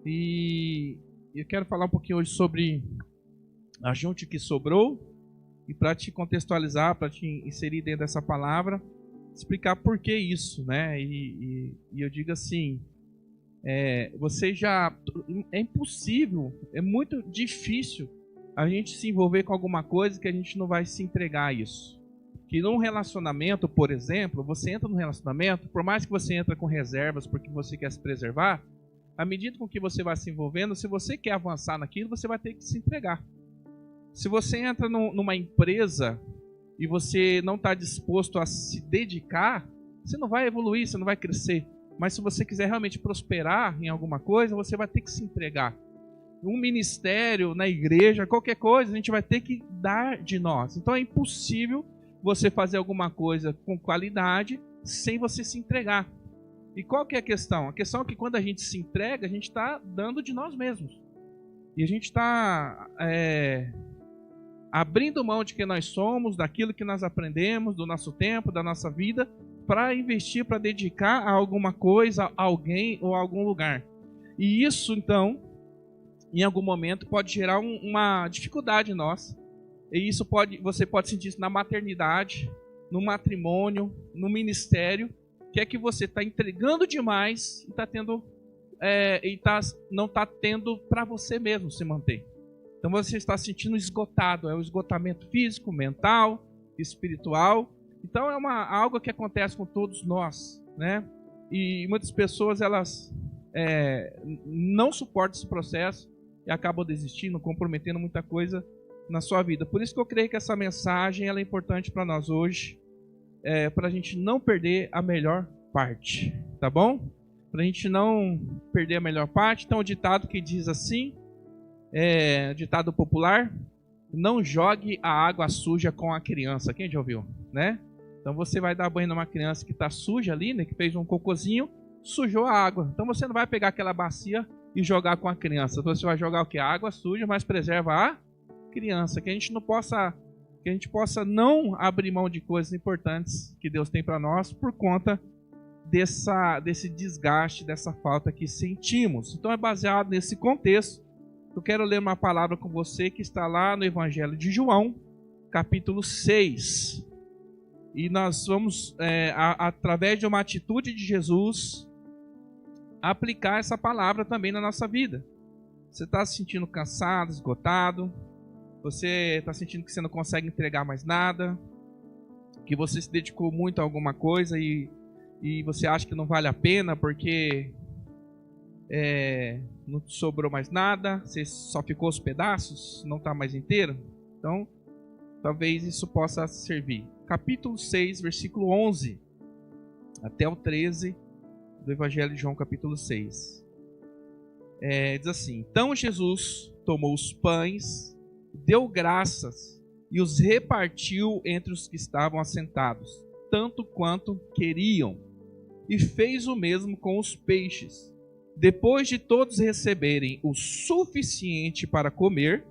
E eu quero falar um pouquinho hoje sobre ajunte que sobrou. E para te contextualizar, para te inserir dentro dessa palavra, explicar por que isso, né? E eu digo assim, você já... É impossível, é muito difícil a gente se envolver com alguma coisa que a gente não vai se entregar a isso. Que num relacionamento, por exemplo, você entra num relacionamento, por mais que você entra com reservas porque você quer se preservar, à medida com que você vai se envolvendo, se você quer avançar naquilo, você vai ter que se entregar. Se você entra numa empresa e você não está disposto a se dedicar, você não vai evoluir, você não vai crescer. Mas se você quiser realmente prosperar em alguma coisa, você vai ter que se entregar. Um ministério, na igreja, qualquer coisa, a gente vai ter que dar de nós. Então é impossível você fazer alguma coisa com qualidade sem você se entregar. E qual que é a questão? A questão é que quando a gente se entrega, a gente está dando de nós mesmos. E a gente está abrindo mão de quem nós somos, daquilo que nós aprendemos, do nosso tempo, da nossa vida, para investir, para dedicar a alguma coisa, a alguém ou a algum lugar. E isso, então, em algum momento pode gerar uma dificuldade nossa. E isso você pode sentir isso na maternidade, no matrimônio, no ministério, que é que você está entregando demais e não está tendo para você mesmo se manter. Então você está se sentindo esgotado, é um esgotamento físico, mental, espiritual. Então é algo que acontece com todos nós, né? E muitas pessoas elas não suportam esse processo e acabam desistindo, comprometendo muita coisa na sua vida. Por isso que eu creio que essa mensagem ela é importante para nós hoje, para a gente não perder a melhor parte, tá bom? Para a gente não perder a melhor parte. Então o ditado que diz assim, ditado popular, não jogue a água suja com a criança. Quem já ouviu, né? Então você vai dar banho numa criança que está suja ali, né? Que fez um cocôzinho, sujou a água. Então você não vai pegar aquela bacia e jogar com a criança. Você vai jogar o que? A água suja, mas preserva a criança. Que a gente possa não abrir mão de coisas importantes que Deus tem para nós por conta desse desgaste, dessa falta que sentimos. Então é baseado nesse contexto. Eu quero ler uma palavra com você que está lá no Evangelho de João, capítulo 6. E nós vamos, através de uma atitude de Jesus, aplicar essa palavra também na nossa vida. Você está se sentindo cansado, esgotado, você está sentindo que você não consegue entregar mais nada, que você se dedicou muito a alguma coisa e você acha que não vale a pena porque não sobrou mais nada, você só ficou os pedaços, não está mais inteiro. Então, talvez isso possa servir. Capítulo 6, versículo 11 até o 13 do Evangelho de João, capítulo 6. Diz assim: Então Jesus tomou os pães, deu graças e os repartiu entre os que estavam assentados, tanto quanto queriam, e fez o mesmo com os peixes. Depois de todos receberem o suficiente para comer,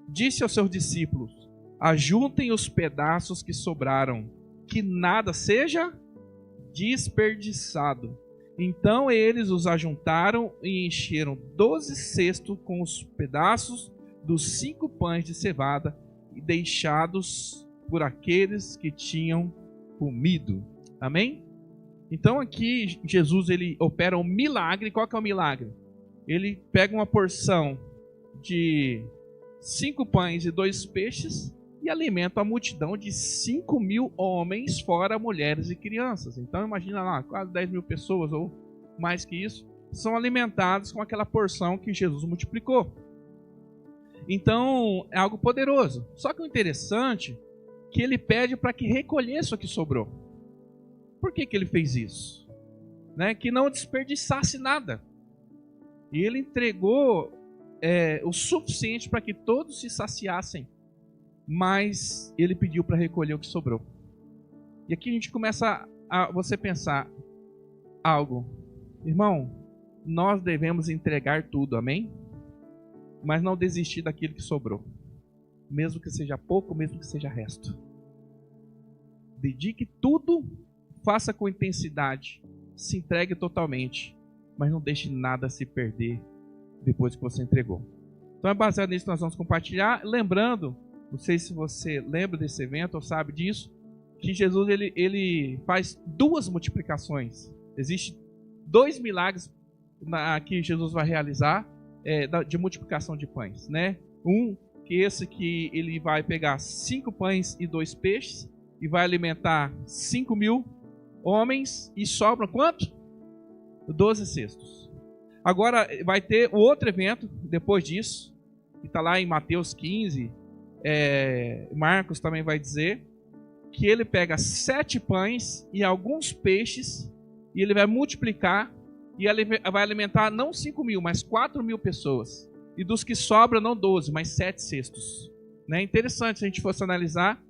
disse aos seus discípulos: ajuntem os pedaços que sobraram, que nada seja desperdiçado. Então eles os ajuntaram e encheram 12 cestos com os pedaços dos 5 pães de cevada deixados por aqueles que tinham comido. Amém? Então aqui Jesus ele opera um milagre. Qual que é o milagre? Ele pega uma porção de 5 pães e 2 peixes e alimenta a multidão de 5.000 homens, fora mulheres e crianças. Então imagina lá, quase 10.000 pessoas ou mais que isso, são alimentadas com aquela porção que Jesus multiplicou. Então é algo poderoso. Só que o interessante é que ele pede para que recolhesse o que sobrou. Por que ele fez isso? Que não desperdiçasse nada. E ele entregou o suficiente para que todos se saciassem. Mas ele pediu para recolher o que sobrou. E aqui a gente começa a você pensar algo. Irmão, nós devemos entregar tudo, amém? Mas não desistir daquilo que sobrou. Mesmo que seja pouco, mesmo que seja resto. Dedique tudo, faça com intensidade, se entregue totalmente, mas não deixe nada se perder depois que você entregou. Então é baseado nisso que nós vamos compartilhar. Lembrando, não sei se você lembra desse evento ou sabe disso, que Jesus ele faz 2 multiplicações. Existem 2 milagres que Jesus vai realizar de multiplicação de pães, né? Que ele vai pegar 5 pães e 2 peixes e vai alimentar 5.000 homens e sobra quanto? 12 cestos. Agora vai ter o outro evento depois disso, que está lá em Mateus 15, Marcos também vai dizer, que ele pega 7 pães e alguns peixes e ele vai multiplicar e ele vai alimentar não 5.000, mas 4.000 pessoas. E dos que sobram, não 12, mas 7 cestos. Né? Interessante se a gente fosse analisar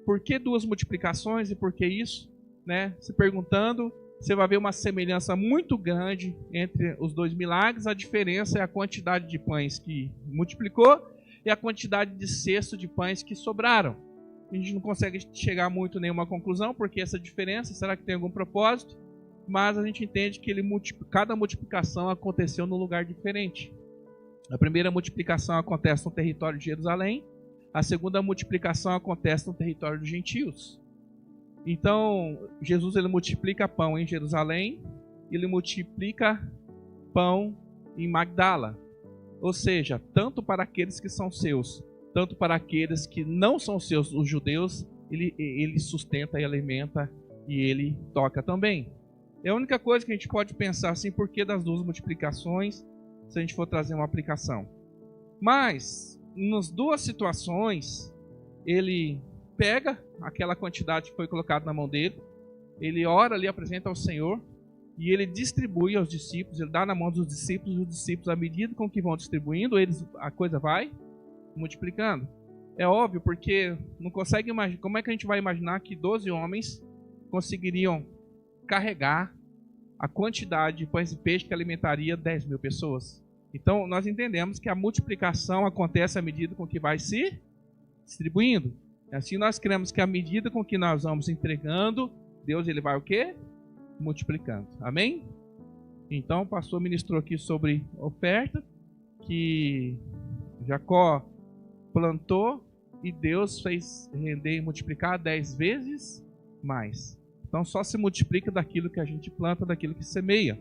por que 2 multiplicações e por que isso. Né? Se perguntando, você vai ver uma semelhança muito grande entre os 2 milagres. A diferença é a quantidade de pães que multiplicou e a quantidade de cestos de pães que sobraram. A gente não consegue chegar muito a nenhuma conclusão, porque essa diferença, será que tem algum propósito? Mas a gente entende que cada multiplicação aconteceu num lugar diferente. A primeira multiplicação acontece no território de Jerusalém, a segunda multiplicação acontece no território dos gentios. Então, Jesus ele multiplica pão em Jerusalém, ele multiplica pão em Magdala. Ou seja, tanto para aqueles que são seus, tanto para aqueles que não são seus, os judeus, ele sustenta e alimenta e ele toca também. É a única coisa que a gente pode pensar assim, por que das 2 multiplicações, se a gente for trazer uma aplicação. Mas, nas 2 situações, ele pega aquela quantidade que foi colocada na mão dele, ele ora ali, apresenta ao Senhor, e ele distribui aos discípulos, ele dá na mão dos discípulos, e os discípulos, à medida com que vão distribuindo, a coisa vai multiplicando. É óbvio, porque não consegue imaginar, como é que a gente vai imaginar que 12 homens conseguiriam carregar a quantidade de pães e peixes que alimentaria 10.000 pessoas? Então, nós entendemos que a multiplicação acontece à medida com que vai se distribuindo. Assim, nós cremos que à medida com que nós vamos entregando, Deus ele vai o quê? Multiplicando. Amém? Então, o pastor ministrou aqui sobre oferta, que Jacó plantou e Deus fez render e multiplicar 10 vezes mais. Então, só se multiplica daquilo que a gente planta, daquilo que semeia.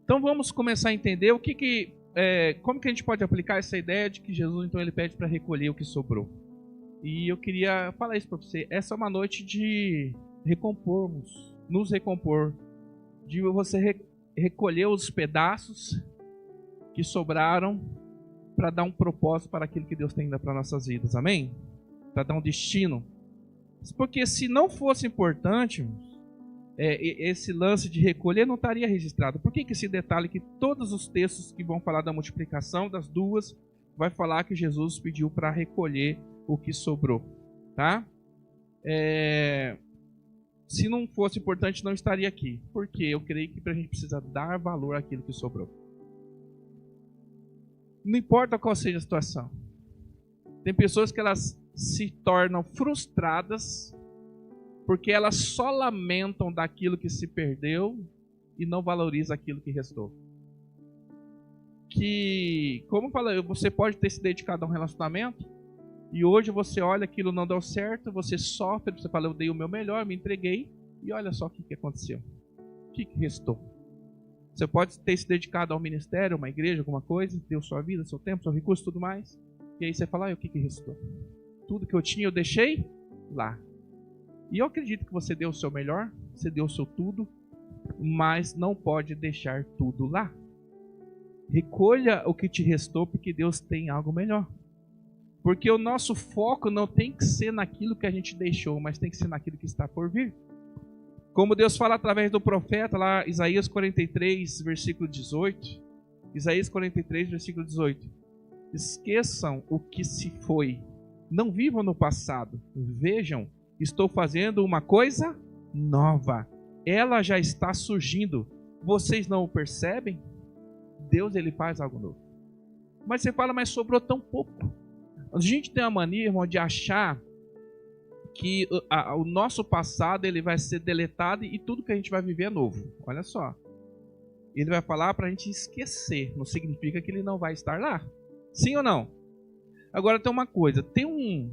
Então, vamos começar a entender como que a gente pode aplicar essa ideia de que Jesus, então, ele pede para recolher o que sobrou. E eu queria falar isso para você. Essa é uma noite de recompormos, nos recompor, de você recolher os pedaços que sobraram para dar um propósito para aquilo que Deus tem ainda para nossas vidas. Amém? Para dar um destino. Porque se não fosse importante, esse lance de recolher não estaria registrado. Por que esse detalhe que todos os textos que vão falar da multiplicação das 2 vai falar que Jesus pediu para recolher o que sobrou, tá? Se não fosse importante, não estaria aqui. Porque eu creio que a gente precisa dar valor àquilo que sobrou. Não importa qual seja a situação. Tem pessoas que elas se tornam frustradas porque elas só lamentam daquilo que se perdeu e não valorizam aquilo que restou. Que, como eu falei, você pode ter se dedicado a um relacionamento e hoje você olha, aquilo não deu certo, você sofre, você fala, eu dei o meu melhor, me entreguei, e olha só o que aconteceu. O que restou? Você pode ter se dedicado ao ministério, uma igreja, alguma coisa, deu sua vida, seu tempo, seu recurso, tudo mais, e aí você fala, o que restou? Tudo que eu tinha eu deixei lá. E eu acredito que você deu o seu melhor, você deu o seu tudo, mas não pode deixar tudo lá. Recolha o que te restou, porque Deus tem algo melhor. Porque o nosso foco não tem que ser naquilo que a gente deixou, mas tem que ser naquilo que está por vir. Como Deus fala através do profeta, lá Isaías 43, versículo 18. Isaías 43, versículo 18. Esqueçam o que se foi. Não vivam no passado. Vejam, estou fazendo uma coisa nova. Ela já está surgindo. Vocês não o percebem? Deus ele faz algo novo. Mas você fala, mas sobrou tão pouco. A gente tem uma mania, irmão, de achar que o nosso passado ele vai ser deletado e tudo que a gente vai viver é novo. Olha só. ele vai falar para a gente esquecer. Não significa que ele não vai estar lá. Sim ou não? Agora tem uma coisa. Tem um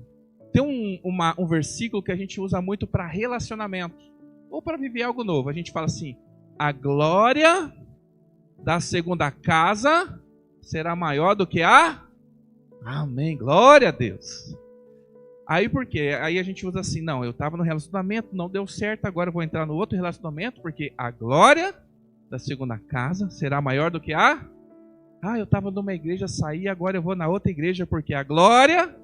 versículo que a gente usa muito para relacionamento. Ou para viver algo novo. A gente fala assim: a glória da segunda casa será maior do que a... Amém, glória a Deus. Aí por quê? Aí a gente usa assim: não, eu estava no relacionamento, não deu certo, agora eu vou entrar no outro relacionamento, porque a glória da segunda casa será maior do que a... eu estava numa igreja, saí, agora eu vou na outra igreja, porque a glória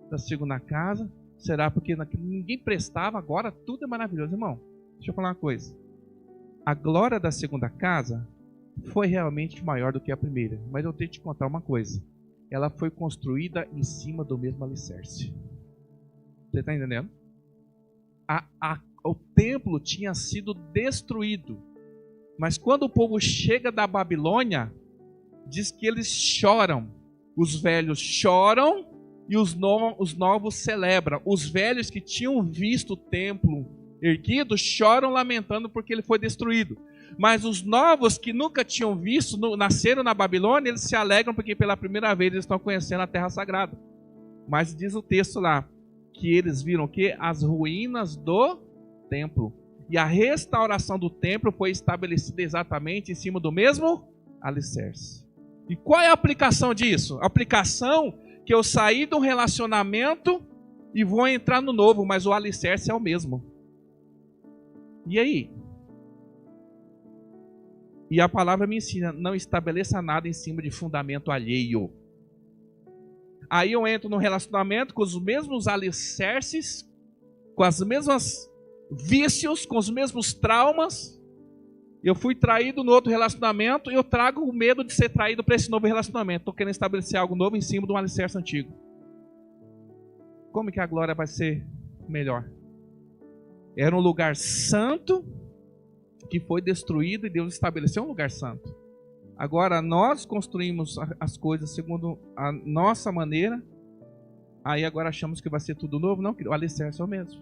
da segunda casa será... Porque ninguém prestava, agora tudo é maravilhoso. Irmão, deixa eu falar uma coisa. A glória da segunda casa foi realmente maior do que a primeira, mas eu tenho que te contar uma coisa. Ela foi construída em cima do mesmo alicerce. Você está entendendo? O templo tinha sido destruído. Mas quando o povo chega da Babilônia, diz que eles choram. Os velhos choram e os novos celebram. Os velhos que tinham visto o templo erguido choram lamentando porque ele foi destruído. Mas os novos que nunca tinham visto, nasceram na Babilônia, eles se alegram porque pela primeira vez eles estão conhecendo a terra sagrada. Mas diz o texto lá, que eles viram o quê? As ruínas do templo. E a restauração do templo foi estabelecida exatamente em cima do mesmo alicerce. E qual é a aplicação disso? A aplicação que eu saí de um relacionamento e vou entrar no novo, mas o alicerce é o mesmo. E aí? E a palavra me ensina: não estabeleça nada em cima de fundamento alheio. Aí eu entro no relacionamento com os mesmos alicerces, com as mesmas vícios, com os mesmos traumas. Eu fui traído no outro relacionamento e eu trago o medo de ser traído para esse novo relacionamento. Estou querendo estabelecer algo novo em cima de um alicerce antigo. Como que a glória vai ser melhor? Era um lugar santo que foi destruído e Deus estabeleceu um lugar santo. Agora nós construímos as coisas segundo a nossa maneira. Aí agora achamos que vai ser tudo novo. Não, o alicerce é o mesmo.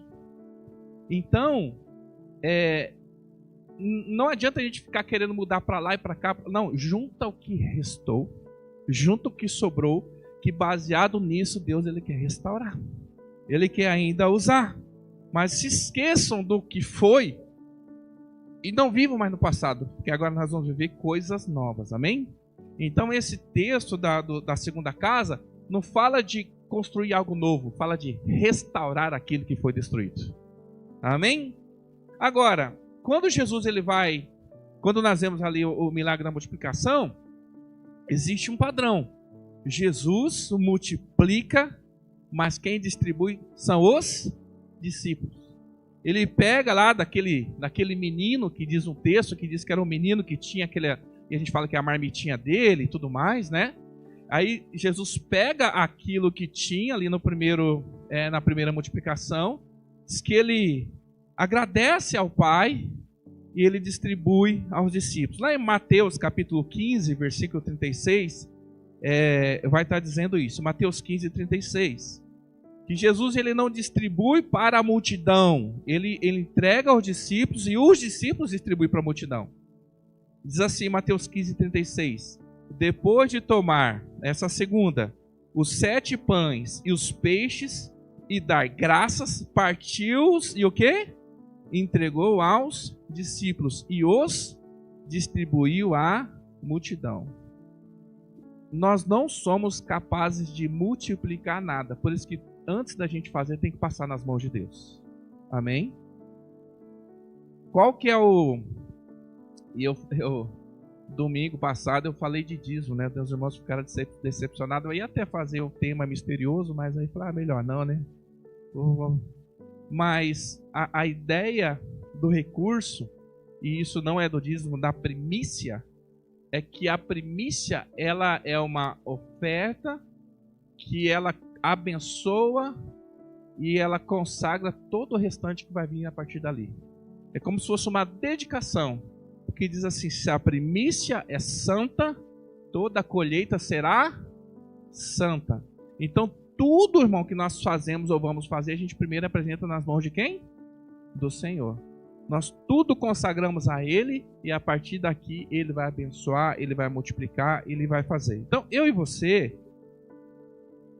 Então, não adianta a gente ficar querendo mudar para lá e para cá. Não, junta o que restou, junta o que sobrou, que baseado nisso Deus ele quer restaurar. Ele quer ainda usar. Mas se esqueçam do que foi e não vivam mais no passado, porque agora nós vamos viver coisas novas, amém? Então esse texto da segunda casa não fala de construir algo novo, fala de restaurar aquilo que foi destruído, amém? Agora, quando Jesus quando nós vemos ali o milagre da multiplicação, existe um padrão. Jesus multiplica, mas quem distribui são os discípulos. Ele pega lá daquele menino, que diz um texto, que diz que era um menino que tinha e a gente fala que é a marmitinha dele e tudo mais, né? Aí Jesus pega aquilo que tinha ali na primeira multiplicação, diz que ele agradece ao Pai e ele distribui aos discípulos. Lá em Mateus capítulo 15, versículo 36, vai estar dizendo isso. Mateus 15, 36. Que Jesus ele não distribui para a multidão, ele entrega aos discípulos e os discípulos distribuem para a multidão. Diz assim, Mateus 15, 36. Depois de tomar, essa segunda, os 7 pães e os peixes e dar graças, partiu-os e o quê? Entregou aos discípulos e os distribuiu à multidão. Nós não somos capazes de multiplicar nada, por isso que antes da gente fazer, tem que passar nas mãos de Deus. Amém? Qual que é o... domingo passado eu falei de dízimo, né? Os irmãos ficaram decepcionados. Eu ia até fazer um tema misterioso, mas aí falei, melhor não, né? Mas a ideia do recurso, e isso não é do dízimo, da primícia, é que a primícia, ela é uma oferta que ela abençoa e ela consagra todo o restante que vai vir a partir dali. É como se fosse uma dedicação, que diz assim: se a primícia é santa, toda a colheita será santa. Então tudo, irmão, que nós fazemos ou vamos fazer, a gente primeiro apresenta nas mãos de quem? Do Senhor. Nós tudo consagramos a Ele e a partir daqui Ele vai abençoar, Ele vai multiplicar, Ele vai fazer. Então, eu e você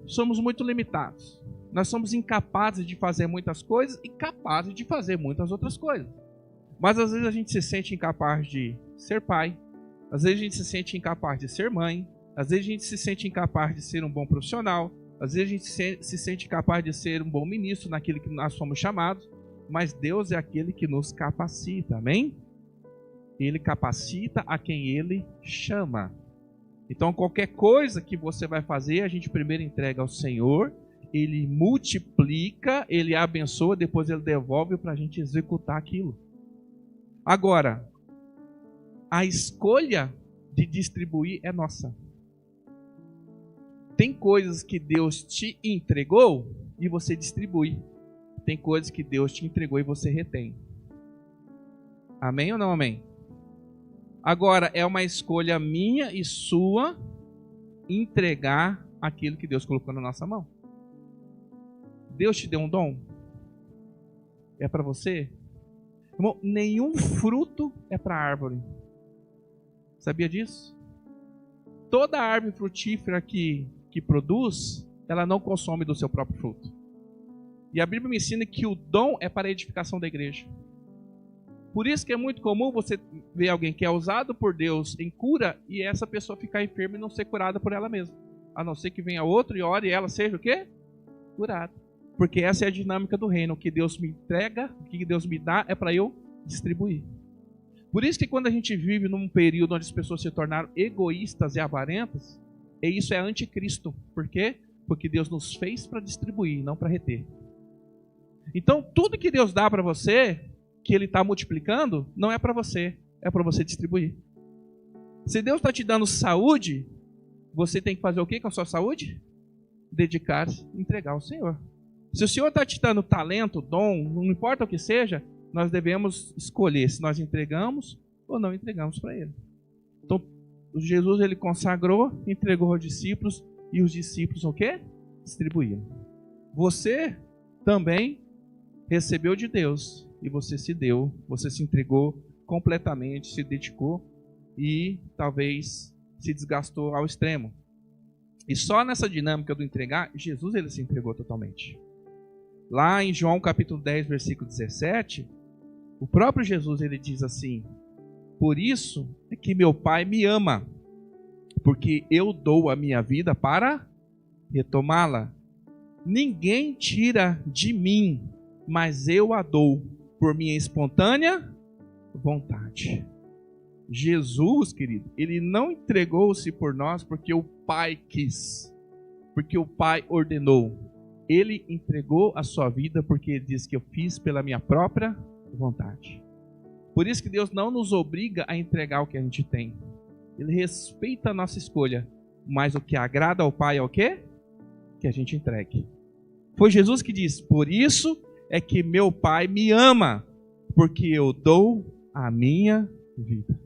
somos muito limitados. Nós somos incapazes de fazer muitas coisas e capazes de fazer muitas outras coisas. Mas às vezes a gente se sente incapaz de ser pai, às vezes a gente se sente incapaz de ser mãe, às vezes a gente se sente incapaz de ser um bom profissional, às vezes a gente se sente incapaz de ser um bom ministro naquilo que nós somos chamados. Mas Deus é aquele que nos capacita, amém? Ele capacita a quem Ele chama. Então qualquer coisa que você vai fazer, a gente primeiro entrega ao Senhor, Ele multiplica, Ele abençoa, depois Ele devolve para a gente executar aquilo. Agora, a escolha de distribuir é nossa. Tem coisas que Deus te entregou e você distribui. Tem coisas que Deus te entregou e você retém. Amém ou não amém? Agora, é uma escolha minha e sua entregar aquilo que Deus colocou na nossa mão. Deus te deu um dom? É para você? Irmão, nenhum fruto é para a árvore. Sabia disso? Toda árvore frutífera que produz, ela não consome do seu próprio fruto. E a Bíblia me ensina que o dom é para a edificação da igreja. Por isso que é muito comum você ver alguém que é usado por Deus em cura e essa pessoa ficar enferma e não ser curada por ela mesma. A não ser que venha outro e ore e ela seja o quê? Curada. Porque essa é a dinâmica do reino. O que Deus me entrega, o que Deus me dá é para eu distribuir. Por isso que quando a gente vive num período onde as pessoas se tornaram egoístas e avarentas, isso é anticristo. Por quê? Porque Deus nos fez para distribuir, não para reter. Então, tudo que Deus dá para você, que Ele está multiplicando, não é para você, é para você distribuir. Se Deus está te dando saúde, você tem que fazer o que com a sua saúde? Dedicar-se, entregar ao Senhor. Se o Senhor está te dando talento, dom, não importa o que seja, nós devemos escolher se nós entregamos ou não entregamos para Ele. Então, Jesus Ele consagrou, entregou aos discípulos, e os discípulos o quê? Distribuíram. Você também recebeu de Deus e você se deu, você se entregou completamente, se dedicou e talvez se desgastou ao extremo. E só nessa dinâmica do entregar, Jesus Ele se entregou totalmente. Lá em João capítulo 10, versículo 17, o próprio Jesus Ele diz assim: por isso é que meu Pai me ama, porque eu dou a minha vida para retomá-la. Ninguém tira de mim, mas eu a dou por minha espontânea vontade. Jesus, querido, Ele não entregou-se por nós porque o Pai quis, porque o Pai ordenou. Ele entregou a sua vida porque Ele diz que eu fiz pela minha própria vontade. Por isso que Deus não nos obriga a entregar o que a gente tem. Ele respeita a nossa escolha, mas o que agrada ao Pai é o quê? Que a gente entregue. Foi Jesus que disse: por isso é que meu Pai me ama, porque eu dou a minha vida.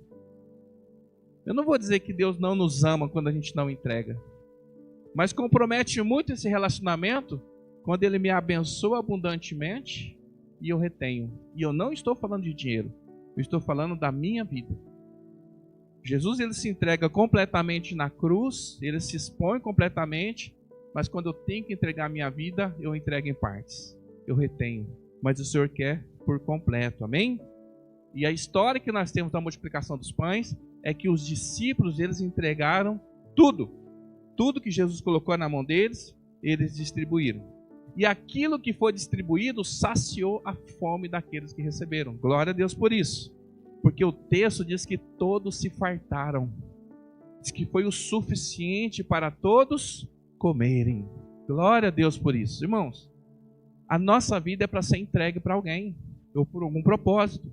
Eu não vou dizer que Deus não nos ama quando a gente não entrega, mas compromete muito esse relacionamento quando Ele me abençoa abundantemente e eu retenho. E eu não estou falando de dinheiro, eu estou falando da minha vida. Jesus Ele se entrega completamente na cruz, Ele se expõe completamente, mas quando eu tenho que entregar a minha vida, eu entrego em partes, eu retenho. Mas o Senhor quer por completo, amém? E a história que nós temos da multiplicação dos pães é que os discípulos, eles entregaram tudo. Tudo que Jesus colocou na mão deles, eles distribuíram. E aquilo que foi distribuído saciou a fome daqueles que receberam. Glória a Deus por isso. Porque o texto diz que todos se fartaram. Diz que foi o suficiente para todos comerem. Glória a Deus por isso. Irmãos, a nossa vida é para ser entregue para alguém, ou por algum propósito.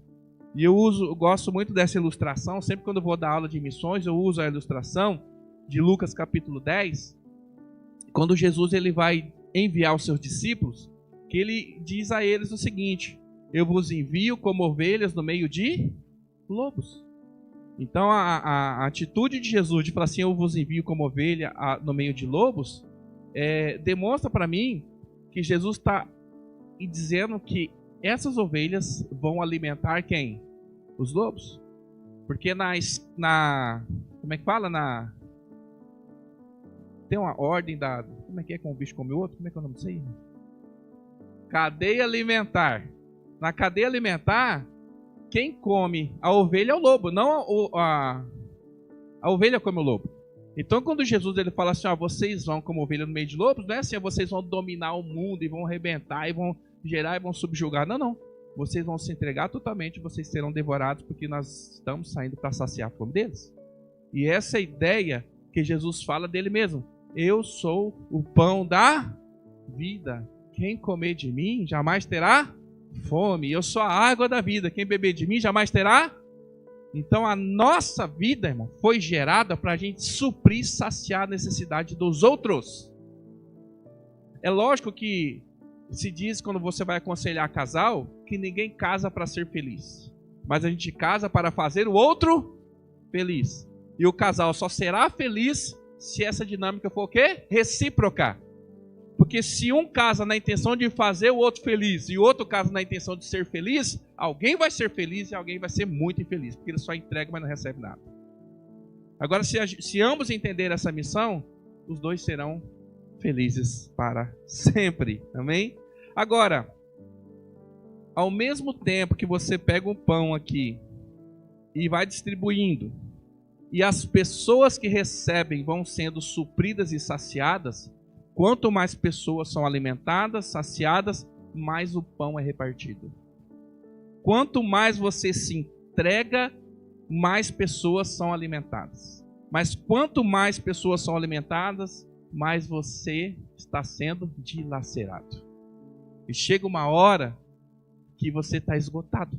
E eu gosto muito dessa ilustração. Sempre quando eu vou dar aula de missões, eu uso a ilustração de Lucas capítulo 10. Quando Jesus ele vai enviar os seus discípulos, que ele diz a eles o seguinte: eu vos envio como ovelhas no meio de lobos. Então a atitude de Jesus de falar assim: eu vos envio como ovelha no meio de lobos, demonstra para mim que Jesus está dizendo que essas ovelhas vão alimentar quem? Os lobos. Porque como é que fala? Tem uma ordem como é que um bicho come o outro? Como é que é o nome disso aí? Cadeia alimentar. Na cadeia alimentar, quem come a ovelha é o lobo, não a ovelha come o lobo. Então quando Jesus ele fala assim, vocês vão como ovelha no meio de lobos, não é assim, vocês vão dominar o mundo e vão arrebentar e vão gerar e vão subjugar. Não. Vocês vão se entregar totalmente, vocês serão devorados porque nós estamos saindo para saciar a fome deles. E essa é a ideia que Jesus fala dele mesmo. Eu sou o pão da vida. Quem comer de mim jamais terá fome. Eu sou a água da vida. Quem beber de mim jamais terá. Então a nossa vida, irmão, foi gerada para a gente suprir, saciar a necessidade dos outros. É lógico que se diz quando você vai aconselhar casal que ninguém casa para ser feliz, mas a gente casa para fazer o outro feliz. E o casal só será feliz se essa dinâmica for o quê? Recíproca. Porque se um casa na intenção de fazer o outro feliz e o outro casa na intenção de ser feliz, alguém vai ser feliz e alguém vai ser muito infeliz, porque ele só entrega, mas não recebe nada. Agora, se ambos entenderem essa missão, os dois serão felizes para sempre. Amém? Agora, ao mesmo tempo que você pega um pão aqui e vai distribuindo, e as pessoas que recebem vão sendo supridas e saciadas, quanto mais pessoas são alimentadas, saciadas, mais o pão é repartido. Quanto mais você se entrega, mais pessoas são alimentadas. Mas quanto mais pessoas são alimentadas, mais você está sendo dilacerado. E chega uma hora que você está esgotado.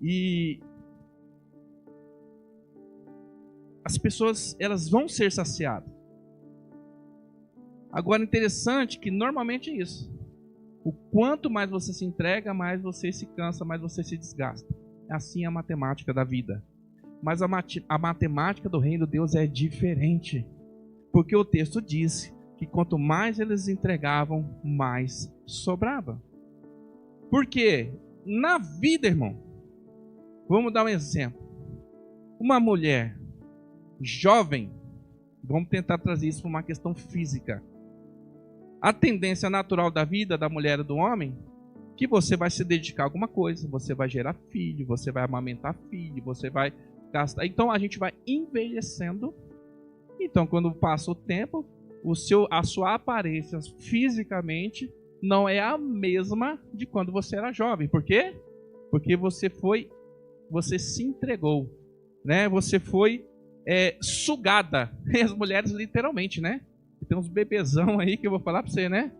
E as pessoas, elas vão ser saciadas. Agora, interessante que normalmente é isso. O quanto mais você se entrega, mais você se cansa, mais você se desgasta. Assim é a matemática da vida. Mas a matemática do reino de Deus é diferente. Porque o texto diz que quanto mais eles entregavam, mais sobrava. Por quê? Na vida, irmão, vamos dar um exemplo. Uma mulher jovem, vamos tentar trazer isso para uma questão física. A tendência natural da vida da mulher e do homem, que você vai se dedicar a alguma coisa, você vai gerar filho, você vai amamentar filho, você vai gastar. Então a gente vai envelhecendo. Então quando passa o tempo, a sua aparência fisicamente não é a mesma de quando você era jovem. Por quê? Porque você se entregou, né? Você foi sugada. E as mulheres literalmente, né? Tem uns bebezão aí que eu vou falar para você, né?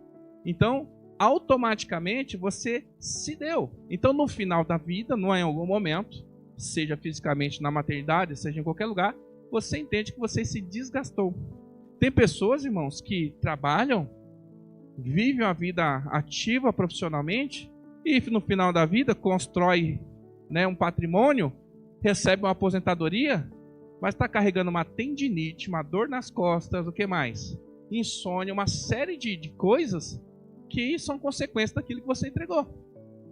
Então, automaticamente você se deu. Então, no final da vida, não é em algum momento, seja fisicamente na maternidade, seja em qualquer lugar, você entende que você se desgastou. Tem pessoas, irmãos, que trabalham, vivem a vida ativa profissionalmente e no final da vida constrói, né, um patrimônio, recebe uma aposentadoria, mas está carregando uma tendinite, uma dor nas costas, o que mais? Insônia, uma série de coisas que são consequências daquilo que você entregou.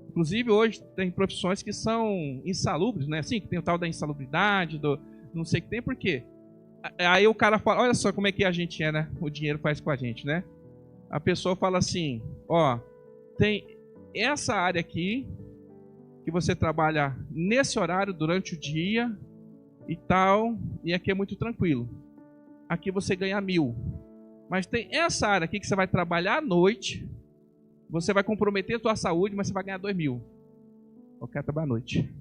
Inclusive hoje tem profissões que são insalubres, né? Assim, que tem o tal da insalubridade, do não sei o que tem, por quê? Aí o cara fala, olha só como é que a gente é, né? O dinheiro faz com a gente, né? A pessoa fala assim, tem essa área aqui, que você trabalha nesse horário durante o dia e tal, e aqui é muito tranquilo. Aqui você ganha 1.000. Mas tem essa área aqui que você vai trabalhar à noite, você vai comprometer a sua saúde, mas você vai ganhar 2.000. Eu quero trabalhar à noite.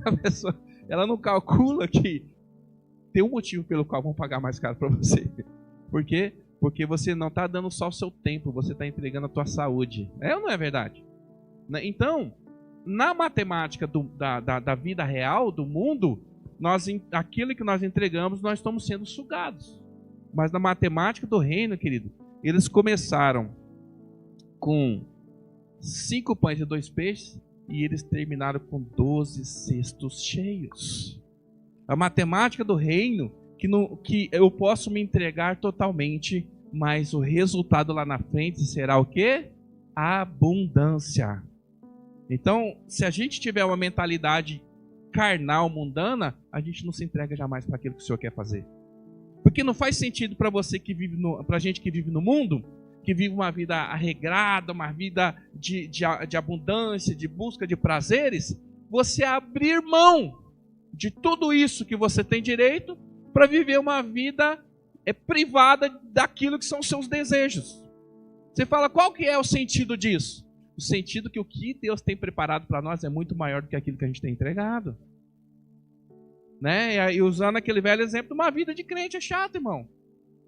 A pessoa, ela não calcula que tem um motivo pelo qual vão pagar mais caro para você. Por quê? Porque você não está dando só o seu tempo, você está entregando a tua saúde. É ou não é verdade? Então, na matemática da vida real, do mundo, aquilo que nós entregamos, nós estamos sendo sugados. Mas na matemática do reino, querido, eles começaram com 5 pães e 2 peixes e eles terminaram com 12 cestos cheios. A matemática do reino, que eu posso me entregar totalmente, mas o resultado lá na frente será o quê? abundância. Então, se a gente tiver uma mentalidade carnal, mundana, a gente não se entrega jamais para aquilo que o Senhor quer fazer. Porque não faz sentido para você que vive para a gente que vive no mundo, que vive uma vida arregrada, uma vida de abundância, de busca de prazeres, você abrir mão de tudo isso que você tem direito para viver uma vida privada daquilo que são os seus desejos. Você fala, qual que é o sentido disso? O sentido que o que Deus tem preparado para nós é muito maior do que aquilo que a gente tem entregado. Né? E usando aquele velho exemplo, uma vida de crente é chato, irmão.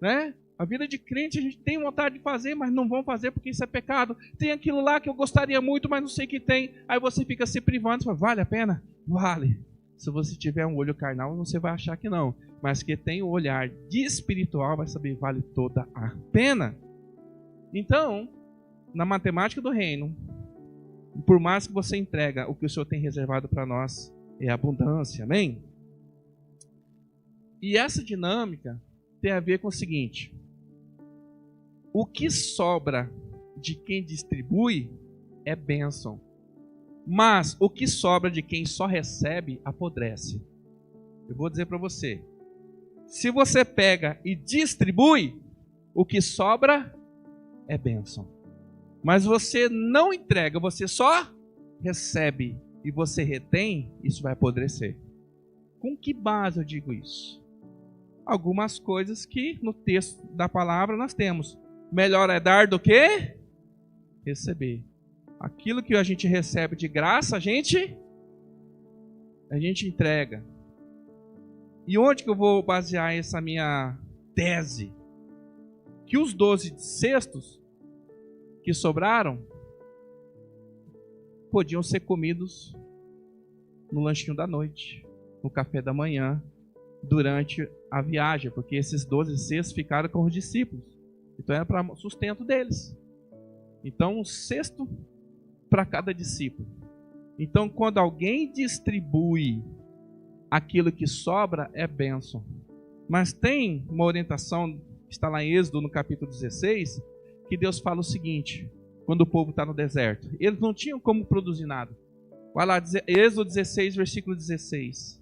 Né? A vida de crente a gente tem vontade de fazer, mas não vão fazer porque isso é pecado. Tem aquilo lá que eu gostaria muito, mas não sei o que tem. Aí você fica se privando e fala, vale a pena? Vale. Se você tiver um olho carnal, você vai achar que não. Mas que tem o olhar de espiritual, vai saber, vale toda a pena. Então, na matemática do reino, por mais que você entrega, o que o Senhor tem reservado para nós é abundância, amém? E essa dinâmica tem a ver com o seguinte: o que sobra de quem distribui é bênção, mas o que sobra de quem só recebe apodrece. Eu vou dizer para você, se você pega e distribui, o que sobra é bênção. Mas você não entrega, você só recebe e você retém, isso vai apodrecer. Com que base eu digo isso? Algumas coisas que no texto da palavra nós temos. Melhor é dar do que receber. Aquilo que a gente recebe de graça, a gente entrega. E onde que eu vou basear essa minha tese? Que os 12 cestos que sobraram podiam ser comidos no lanchinho da noite, no café da manhã, durante a viagem, porque esses 12 cestos ficaram com os discípulos. Então era para sustento deles. Então um cesto para cada discípulo. Então quando alguém distribui aquilo que sobra, é bênção. Mas tem uma orientação, está lá em Êxodo no capítulo 16, que Deus fala o seguinte, quando o povo está no deserto. Eles não tinham como produzir nada. Vai lá, Êxodo 16, versículo 16.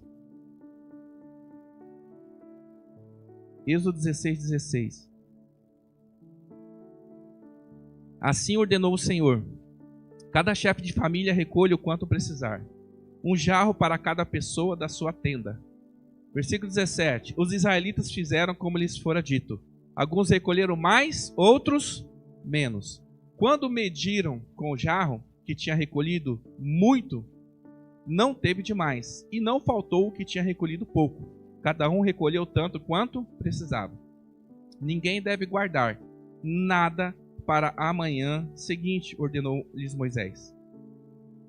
Êxodo 16, 16. Assim ordenou o Senhor: cada chefe de família recolha o quanto precisar, um jarro para cada pessoa da sua tenda. Versículo 17. Os israelitas fizeram como lhes fora dito. Alguns recolheram mais, outros menos. Quando mediram com o jarro, que tinha recolhido muito, não teve demais, e não faltou o que tinha recolhido pouco. Cada um recolheu tanto quanto precisava. Ninguém deve guardar nada para a manhã seguinte, ordenou-lhes Moisés.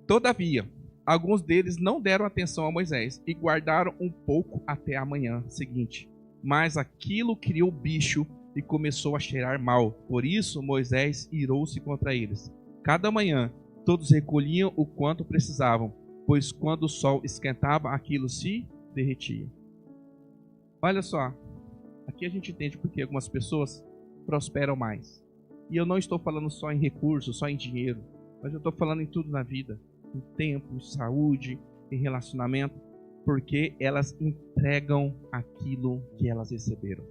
Todavia, alguns deles não deram atenção a Moisés e guardaram um pouco até a manhã seguinte. Mas aquilo criou bicho e começou a cheirar mal. Por isso Moisés irou-se contra eles. Cada manhã todos recolhiam o quanto precisavam, pois quando o sol esquentava, aquilo se derretia. Olha só, aqui a gente entende porque algumas pessoas prosperam mais. E eu não estou falando só em recursos, só em dinheiro, mas eu estou falando em tudo na vida, em tempo, em saúde, em relacionamento, porque elas entregam aquilo que elas receberam.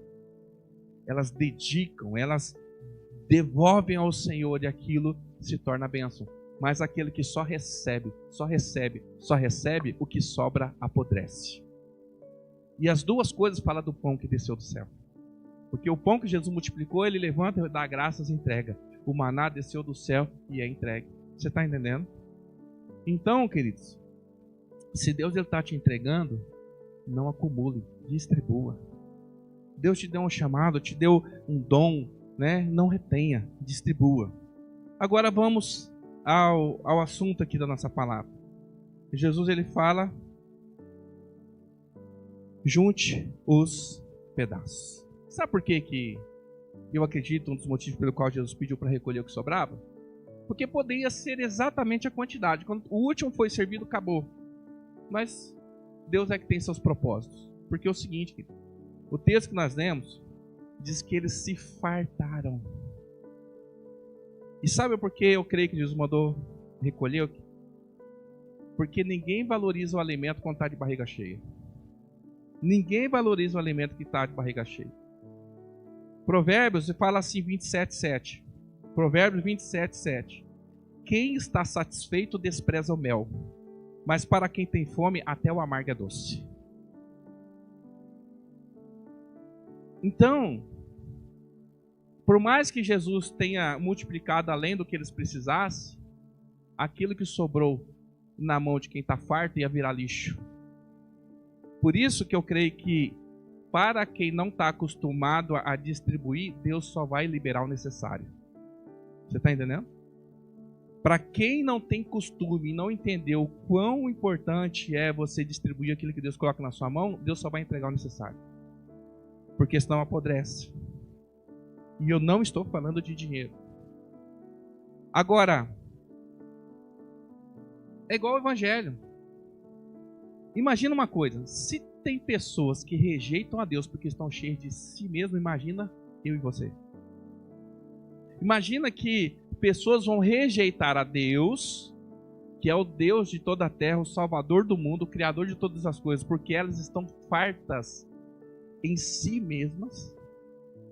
Elas dedicam, elas devolvem ao Senhor e aquilo se torna bênção. Mas aquele que só recebe, o que sobra apodrece. E as duas coisas falam do pão que desceu do céu. Porque o pão que Jesus multiplicou, ele levanta, dá graças e entrega. O maná desceu do céu e é entregue. Você está entendendo? Então, queridos, se Deus está te entregando, não acumule, distribua. Deus te deu um chamado, te deu um dom, né? Não retenha, distribua. Agora vamos ao assunto aqui da nossa palavra. Jesus ele fala: junte os pedaços. Sabe por que eu acredito um dos motivos pelo qual Jesus pediu para recolher o que sobrava? Porque poderia ser exatamente a quantidade. Quando o último foi servido, acabou. Mas Deus é que tem seus propósitos. Porque é o seguinte, o texto que nós lemos diz que eles se fartaram. E sabe por que eu creio que Jesus mandou recolher? Porque ninguém valoriza o alimento quando está de barriga cheia. Ninguém valoriza o alimento que está de barriga cheia. Provérbios fala assim, 27:7. Provérbios 27:7. Quem está satisfeito despreza o mel, mas para quem tem fome até o amargo é doce. Então, por mais que Jesus tenha multiplicado além do que eles precisassem, aquilo que sobrou na mão de quem está farto ia virar lixo. Por isso que eu creio que para quem não está acostumado a distribuir, Deus só vai liberar o necessário. Você está entendendo? Para quem não tem costume e não entendeu o quão importante é você distribuir aquilo que Deus coloca na sua mão, Deus só vai entregar o necessário. Porque senão apodrece. E eu não estou falando de dinheiro. Agora, é igual ao evangelho. Imagina uma coisa, se tem pessoas que rejeitam a Deus porque estão cheias de si mesmo, imagina eu e você. Imagina que pessoas vão rejeitar a Deus, que é o Deus de toda a terra, o Salvador do mundo, o Criador de todas as coisas, porque elas estão fartas em si mesmas.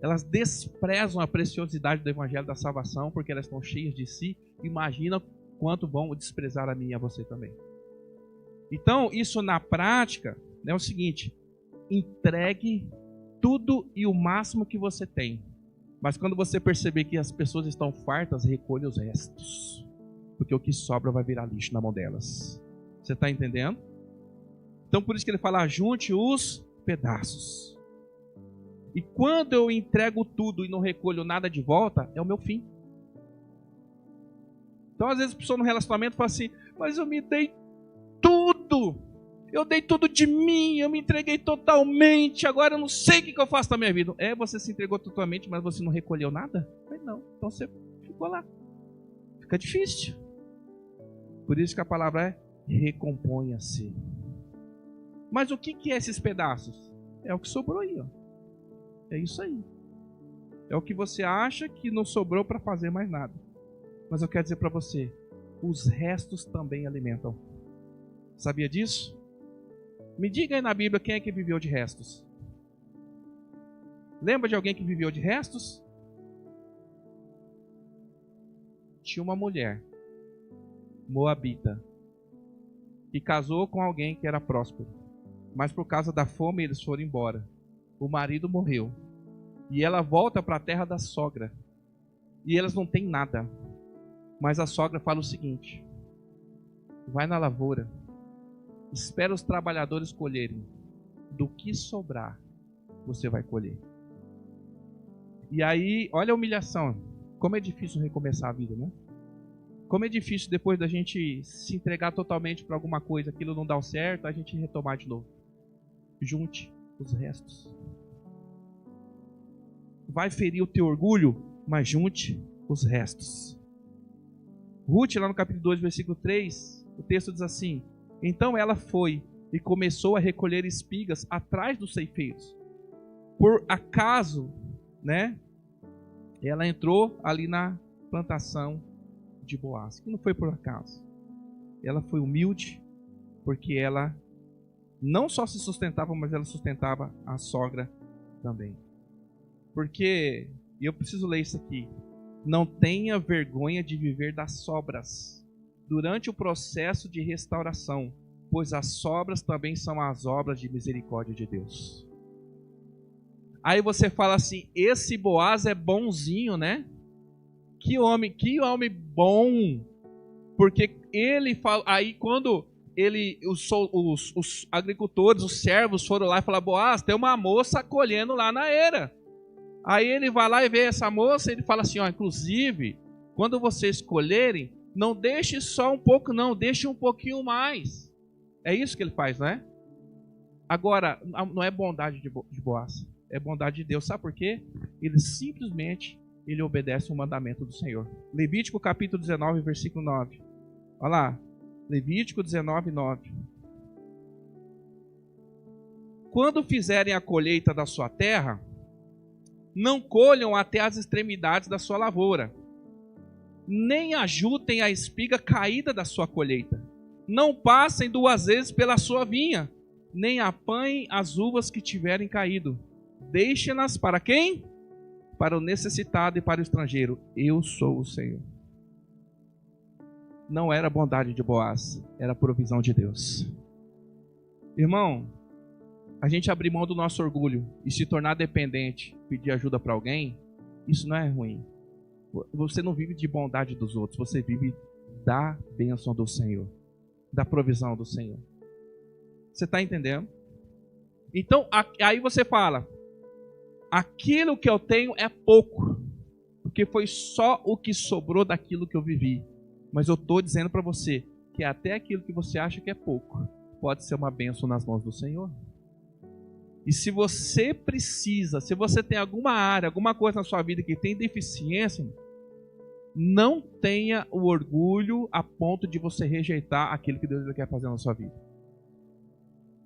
Elas desprezam a preciosidade do Evangelho da salvação, porque elas estão cheias de si. Imagina quanto vão desprezar a mim e a você também. Então, isso na prática é o seguinte: entregue tudo e o máximo que você tem. Mas quando você perceber que as pessoas estão fartas, recolha os restos. Porque o que sobra vai virar lixo na mão delas. Você está entendendo? Então por isso que ele fala, junte os pedaços. E quando eu entrego tudo e não recolho nada de volta, é o meu fim. Então às vezes a pessoa no relacionamento fala assim, mas eu me dei tudo. Eu dei tudo de mim, eu me entreguei totalmente, agora eu não sei o que eu faço na minha vida. É, você se entregou totalmente, mas você não recolheu nada? Mas não, então você ficou lá. Fica difícil. Por isso que a palavra é recomponha-se. Mas o que é esses pedaços? É o que sobrou aí, ó. É isso aí. É o que você acha que não sobrou para fazer mais nada. Mas eu quero dizer para você, os restos também alimentam. Sabia disso? Me diga aí na Bíblia quem é que viveu de restos. Lembra de alguém que viveu de restos? Tinha uma mulher, moabita, que casou com alguém que era próspero. Mas por causa da fome eles foram embora. O marido morreu. E ela volta para a terra da sogra. E elas não têm nada. Mas a sogra fala o seguinte: vai na lavoura, espera os trabalhadores colherem. Do que sobrar, você vai colher. E aí, olha a humilhação. Como é difícil recomeçar a vida, né? Como é difícil depois da gente se entregar totalmente para alguma coisa, aquilo não dá certo, a gente retomar de novo. Junte os restos. Vai ferir o teu orgulho, mas junte os restos. Ruth, lá no capítulo 2, versículo 3, o texto diz assim: então ela foi e começou a recolher espigas atrás dos ceifeiros. Por acaso, né? Ela entrou ali na plantação de Boaz, que não foi por acaso. Ela foi humilde, porque ela não só se sustentava, mas ela sustentava a sogra também. Porque, e eu preciso ler isso aqui, não tenha vergonha de viver das sobras durante o processo de restauração, pois as sobras também são as obras de misericórdia de Deus. Aí você fala assim, esse Boaz é bonzinho, né? Que homem bom. Porque ele fala, aí quando os agricultores, os servos foram lá e falaram, Boaz, tem uma moça colhendo lá na eira. Aí ele vai lá e vê essa moça e ele fala assim, ó, inclusive, quando vocês colherem, não deixe só um pouco não, deixe um pouquinho mais. É isso que ele faz, não é? Agora, não é bondade de Boaz, é bondade de Deus. Sabe por quê? Ele simplesmente obedece o mandamento do Senhor. Levítico capítulo 19, versículo 9. Olha lá, Levítico 19, 9. Quando fizerem a colheita da sua terra, não colham até as extremidades da sua lavoura. nem ajuntem a espiga caída da sua colheita. Não passem 2 vezes pela sua vinha, nem apanhem as uvas que tiverem caído. Deixem-nas para quem? Para o necessitado e para o estrangeiro. Eu sou o Senhor. Não era bondade de Boaz, era a provisão de Deus. Irmão, a gente abrir mão do nosso orgulho e se tornar dependente, pedir ajuda para alguém, isso não é ruim. Você não vive de bondade dos outros, você vive da bênção do Senhor, da provisão do Senhor. Você está entendendo? Então, aí você fala, aquilo que eu tenho é pouco, porque foi só o que sobrou daquilo que eu vivi. Mas eu estou dizendo para você que até aquilo que você acha que é pouco pode ser uma bênção nas mãos do Senhor. E se você precisa, se você tem alguma área, alguma coisa na sua vida que tem deficiência, não tenha o orgulho a ponto de você rejeitar aquilo que Deus quer fazer na sua vida.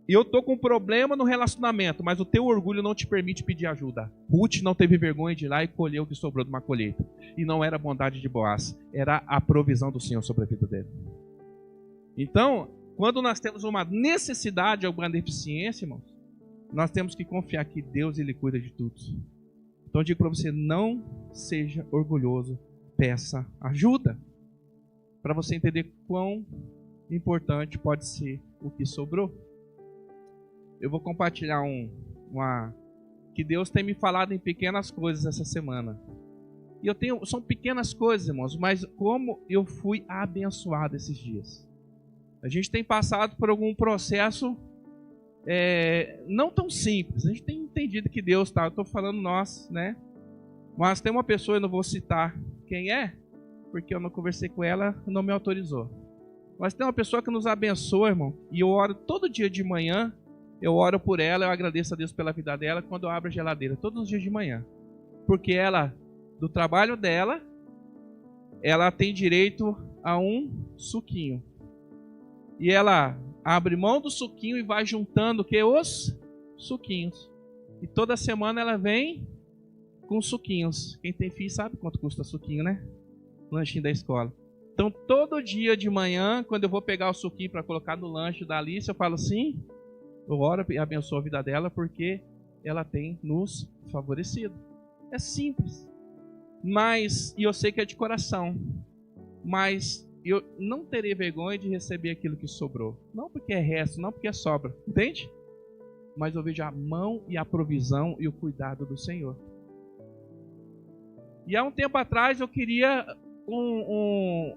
E eu estou com um problema no relacionamento, mas o teu orgulho não te permite pedir ajuda. Ruth não teve vergonha de ir lá e colher o que sobrou de uma colheita. E não era a bondade de Boaz, era a provisão do Senhor sobre a vida dele. Então, quando nós temos uma necessidade, alguma deficiência, irmãos, nós temos que confiar que Deus, Ele cuida de tudo. Então eu digo para você, não seja orgulhoso, peça ajuda. Para você entender quão importante pode ser o que sobrou. Eu vou compartilhar que Deus tem me falado em pequenas coisas essa semana. E são pequenas coisas, irmãos, mas como eu fui abençoado esses dias. A gente tem passado por algum processo não tão simples. A gente tem entendido que Deus está, eu estou falando nós, né? Mas tem uma pessoa, eu não vou citar quem é, porque eu não conversei com ela, não me autorizou. Mas tem uma pessoa que nos abençoa, irmão, e eu oro todo dia de manhã. Eu oro por ela, eu agradeço a Deus pela vida dela quando eu abro a geladeira, todos os dias de manhã. Porque ela, do trabalho dela, ela tem direito a um suquinho. E ela abre mão do suquinho e vai juntando os suquinhos. E toda semana ela vem com suquinhos. Quem tem filho sabe quanto custa suquinho, né? Lanchinho da escola. Então todo dia de manhã, quando eu vou pegar o suquinho para colocar no lanche da Alice, eu falo assim... Eu oro e abençoo a vida dela porque ela tem nos favorecido. É simples. E eu sei que é de coração. Mas eu não terei vergonha de receber aquilo que sobrou. Não porque é resto, não porque é sobra. Entende? Mas eu vejo a mão e a provisão e o cuidado do Senhor. E há um tempo atrás eu queria no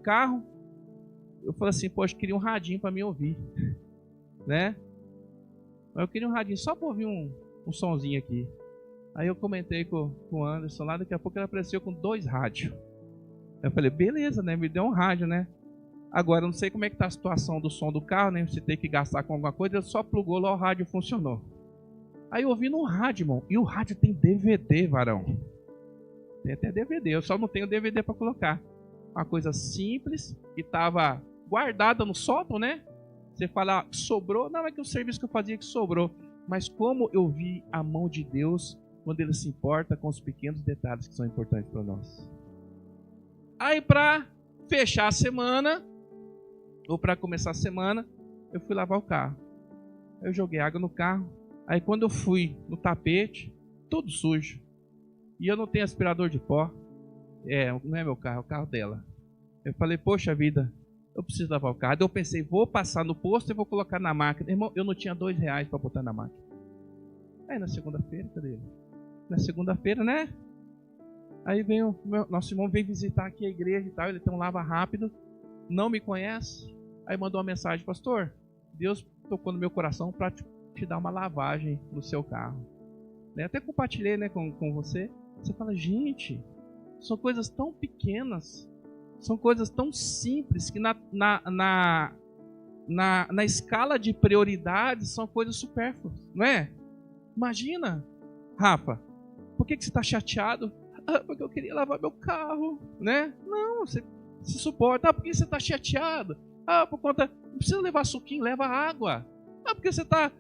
carro, eu falei assim, poxa, eu queria um radinho para me ouvir. Né? Eu queria um radinho só para ouvir um sonzinho aqui. Aí eu comentei com o Anderson lá, daqui a pouco ele apareceu com 2 rádios. Eu falei, beleza, né? Me deu um rádio, né? Agora, eu não sei como é que tá a situação do som do carro, né? Se tem que gastar com alguma coisa, ele só plugou lá, o rádio funcionou. Aí eu ouvi no rádio, irmão. E o rádio tem DVD, varão. Tem até DVD, eu só não tenho DVD para colocar. Uma coisa simples, que estava guardada no sótão, né? Você fala, sobrou? Não, é que o serviço que eu fazia que sobrou. Mas como eu vi a mão de Deus quando Ele se importa com os pequenos detalhes que são importantes para nós. Aí para fechar a semana, ou para começar a semana, eu fui lavar o carro. Eu joguei água no carro. Aí quando eu fui no tapete, todo sujo. E eu não tenho aspirador de pó. Não é meu carro, é o carro dela. Eu falei, poxa vida, eu preciso lavar o carro. Daí eu pensei, vou passar no posto e vou colocar na máquina. Irmão, eu não tinha R$2 para botar na máquina. Aí na segunda-feira, cadê ele? Na segunda-feira, né? Aí vem nosso irmão vem visitar aqui a igreja e tal. Ele tem um lava rápido, não me conhece. Aí mandou uma mensagem, pastor, Deus tocou no meu coração para te dar uma lavagem no seu carro. Até compartilhei, né, com você. Você fala, gente, são coisas tão pequenas, são coisas tão simples que na escala de prioridades são coisas supérfluas, não é? Imagina, Rafa, por que você está chateado? Porque eu queria lavar meu carro, né? Não, você se suporta. Por que você está chateado? Por conta, não precisa levar suquinho, leva água. Porque você está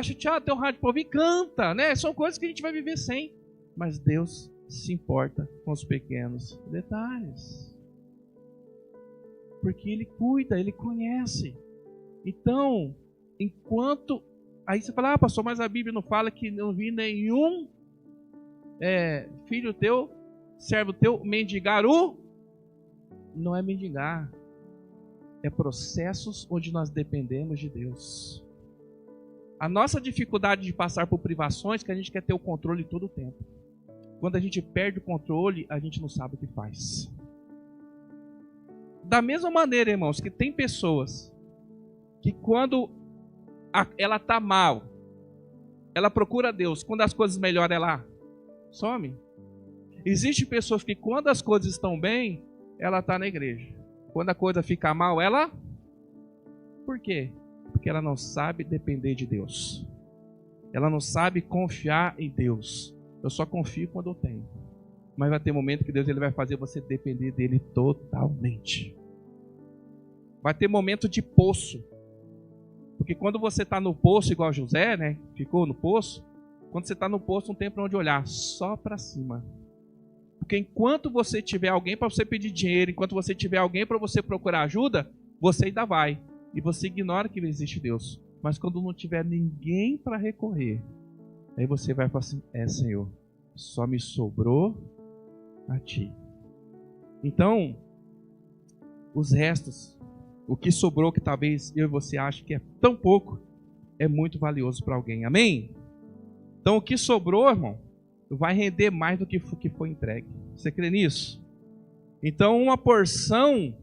chateado, tem um rádio para ouvir, canta, né? São coisas que a gente vai viver sem. Mas Deus se importa com os pequenos detalhes. Porque Ele cuida, Ele conhece. Então, enquanto... Aí você fala, pastor, mas a Bíblia não fala que não vi nenhum filho teu, servo teu, mendigar Não é mendigar. É processos onde nós dependemos de Deus. A nossa dificuldade de passar por privações é que a gente quer ter o controle todo o tempo. Quando a gente perde o controle, a gente não sabe o que faz. Da mesma maneira, irmãos, que tem pessoas que quando ela está mal, ela procura Deus. Quando as coisas melhoram, ela some. Existem pessoas que quando as coisas estão bem, ela está na igreja. Quando a coisa fica mal, ela... Por quê? Porque ela não sabe depender de Deus. Ela não sabe confiar em Deus. Eu só confio quando eu tenho. Mas vai ter momento que Deus ele vai fazer você depender dele totalmente. Vai ter momento de poço. Porque quando você está no poço, igual José, né? Ficou no poço. Quando você está no poço, não tem para onde olhar. Só para cima. Porque enquanto você tiver alguém para você pedir dinheiro, enquanto você tiver alguém para você procurar ajuda, você ainda vai. E você ignora que existe Deus. Mas quando não tiver ninguém para recorrer, aí você vai falar assim, Senhor, só me sobrou a Ti. Então, os restos, o que sobrou que talvez eu e você ache que é tão pouco, é muito valioso para alguém. Amém? Então o que sobrou, irmão, vai render mais do que foi entregue. Você crê nisso? Então uma porção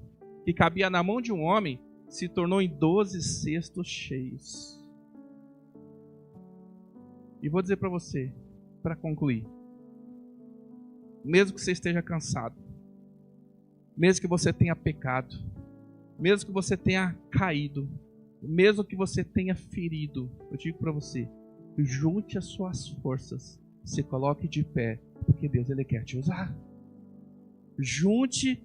que cabia na mão de um homem se tornou em 12 cestos cheios. E vou dizer para você, para concluir, mesmo que você esteja cansado, mesmo que você tenha pecado, mesmo que você tenha caído, mesmo que você tenha ferido, eu digo para você, junte as suas forças, se coloque de pé, porque Deus ele quer te usar. Junte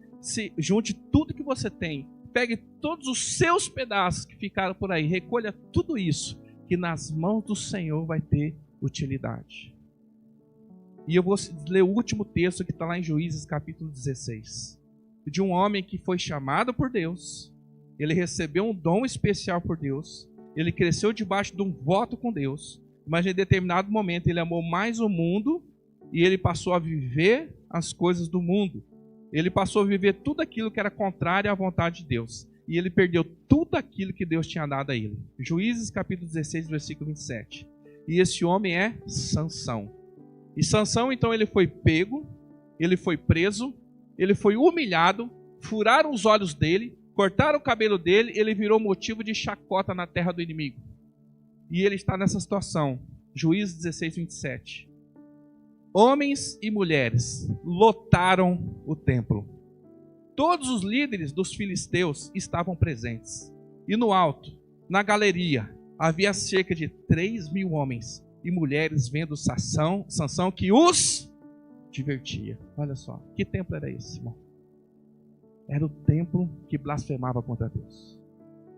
tudo que você tem, pegue todos os seus pedaços que ficaram por aí, recolha tudo isso, que nas mãos do Senhor vai ter utilidade. E eu vou ler o último texto que está lá em Juízes capítulo 16, de um homem que foi chamado por Deus, ele recebeu um dom especial por Deus, ele cresceu debaixo de um voto com Deus, mas em determinado momento ele amou mais o mundo e ele passou a viver as coisas do mundo. Ele passou a viver tudo aquilo que era contrário à vontade de Deus. E ele perdeu tudo aquilo que Deus tinha dado a ele. Juízes capítulo 16, versículo 27. E esse homem é Sansão. E Sansão, então, ele foi pego, ele foi preso, ele foi humilhado, furaram os olhos dele, cortaram o cabelo dele, ele virou motivo de chacota na terra do inimigo. E ele está nessa situação. Juízes 16, 27. Homens e mulheres lotaram o templo. Todos os líderes dos filisteus estavam presentes. E no alto, na galeria, havia cerca de 3.000 homens e mulheres vendo Sansão que os divertia. Olha só, que templo era esse, irmão? Era o templo que blasfemava contra Deus.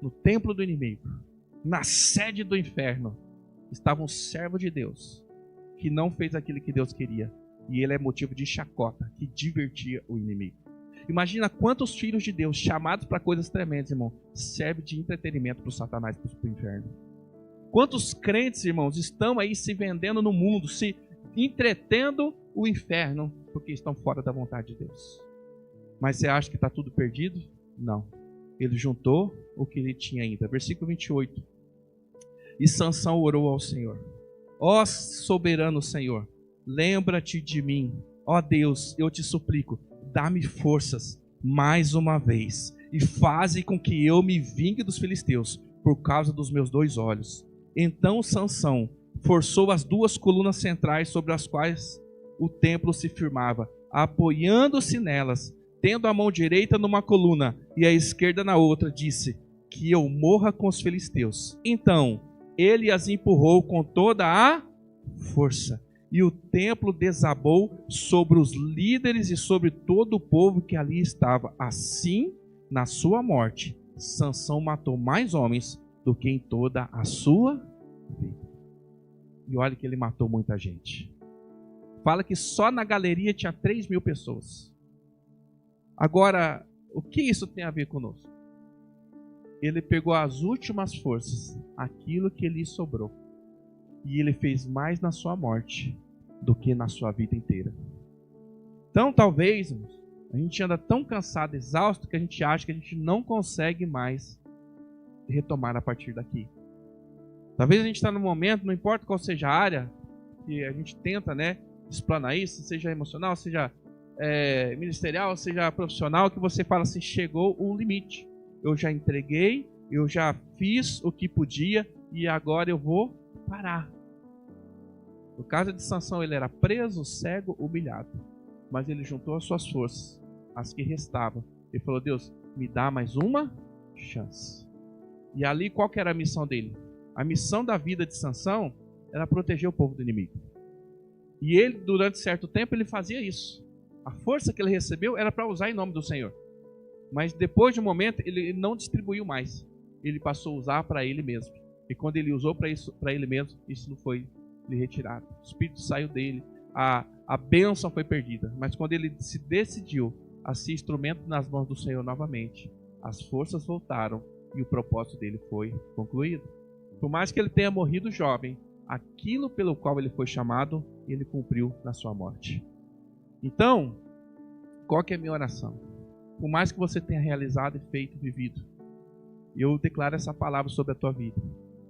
No templo do inimigo, na sede do inferno, estava um servo de Deus que não fez aquilo que Deus queria. E ele é motivo de chacota, que divertia o inimigo. Imagina quantos filhos de Deus, chamados para coisas tremendas, irmão, serve de entretenimento para o Satanás, para o inferno. Quantos crentes, irmãos, estão aí se vendendo no mundo, se entretendo o inferno, porque estão fora da vontade de Deus. Mas você acha que está tudo perdido? Não. Ele juntou o que ele tinha ainda. Versículo 28. E Sansão orou ao Senhor. Ó soberano Senhor, lembra-te de mim. Ó Deus, eu te suplico, dá-me forças mais uma vez e faze com que eu me vingue dos filisteus por causa dos meus 2 olhos. Então Sansão forçou as 2 colunas centrais sobre as quais o templo se firmava, apoiando-se nelas, tendo a mão direita numa coluna e a esquerda na outra, disse: que eu morra com os filisteus. Então ele as empurrou com toda a força, e o templo desabou sobre os líderes e sobre todo o povo que ali estava. Assim, na sua morte, Sansão matou mais homens do que em toda a sua vida. E olha que ele matou muita gente. Fala que só na galeria tinha 3.000 pessoas. Agora, o que isso tem a ver conosco? Ele pegou as últimas forças, aquilo que lhe sobrou, e ele fez mais na sua morte do que na sua vida inteira. Então, talvez, a gente anda tão cansado, exausto, que a gente acha que a gente não consegue mais retomar a partir daqui. Talvez a gente está no momento, não importa qual seja a área, que a gente tenta, explanar isso, seja emocional, seja ministerial, seja profissional, que você fala assim, chegou o limite. Eu já entreguei, eu já fiz o que podia e agora eu vou parar. No caso de Sansão, ele era preso, cego, humilhado. Mas ele juntou as suas forças, as que restavam. Ele falou, Deus, me dá mais uma chance. E ali, qual que era a missão dele? A missão da vida de Sansão era proteger o povo do inimigo. E ele, durante certo tempo, ele fazia isso. A força que ele recebeu era para usar em nome do Senhor. Mas depois de um momento, ele não distribuiu mais. Ele passou a usar para ele mesmo. E quando ele usou para ele mesmo, isso não foi lhe retirado. O Espírito saiu dele. A bênção foi perdida. Mas quando ele se decidiu a ser instrumento nas mãos do Senhor novamente, as forças voltaram e o propósito dele foi concluído. Por mais que ele tenha morrido jovem, aquilo pelo qual ele foi chamado, ele cumpriu na sua morte. Então, qual que é a minha oração? Por mais que você tenha realizado e feito e vivido, eu declaro essa palavra sobre a tua vida,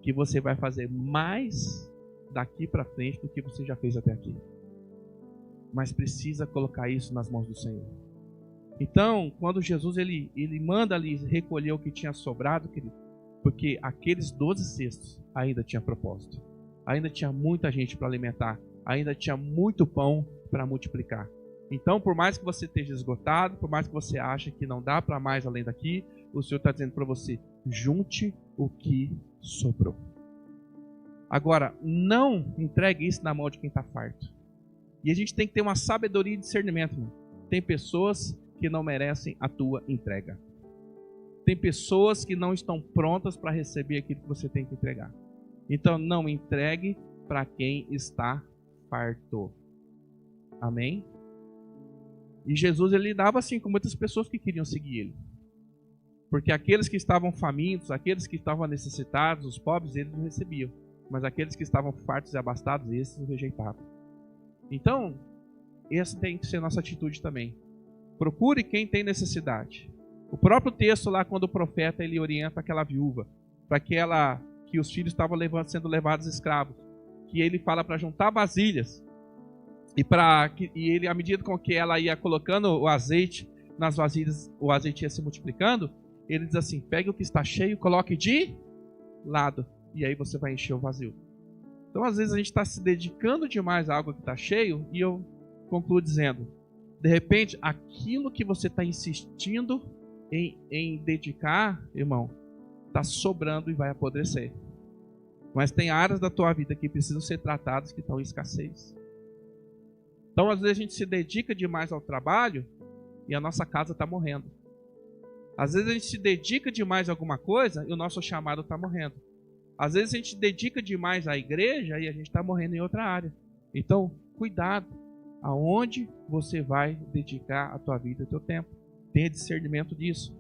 que você vai fazer mais daqui para frente do que você já fez até aqui. Mas precisa colocar isso nas mãos do Senhor. Então, quando Jesus ele manda ali recolher o que tinha sobrado, querido, porque aqueles 12 cestos ainda tinha propósito. Ainda tinha muita gente para alimentar, ainda tinha muito pão para multiplicar. Então, por mais que você esteja esgotado, por mais que você ache que não dá para mais além daqui, o Senhor está dizendo para você, junte o que sobrou. Agora, não entregue isso na mão de quem está farto. E a gente tem que ter uma sabedoria e discernimento. Irmão. Tem pessoas que não merecem a tua entrega. Tem pessoas que não estão prontas para receber aquilo que você tem que entregar. Então, não entregue para quem está farto. Amém? E Jesus ele lidava assim com muitas pessoas que queriam seguir ele. Porque aqueles que estavam famintos, aqueles que estavam necessitados, os pobres, eles não recebiam. Mas aqueles que estavam fartos e abastados, esses o rejeitavam. Então, essa tem que ser a nossa atitude também. Procure quem tem necessidade. O próprio texto lá, quando o profeta ele orienta aquela viúva, para que os filhos estavam sendo levados escravos, que ele fala para juntar vasilhas, e ele, à medida com que ela ia colocando o azeite nas vasilhas, o azeite ia se multiplicando, ele diz assim, pegue o que está cheio, coloque de lado, e aí você vai encher o vazio. Então, às vezes, a gente está se dedicando demais a algo que está cheio, e eu concluo dizendo, de repente, aquilo que você está insistindo em dedicar, irmão, está sobrando e vai apodrecer. Mas tem áreas da tua vida que precisam ser tratadas que estão em escassez. Então, às vezes, a gente se dedica demais ao trabalho e a nossa casa está morrendo. Às vezes, a gente se dedica demais a alguma coisa e o nosso chamado está morrendo. Às vezes, a gente se dedica demais à igreja e a gente está morrendo em outra área. Então, cuidado aonde você vai dedicar a tua vida e o teu tempo. Tenha discernimento disso.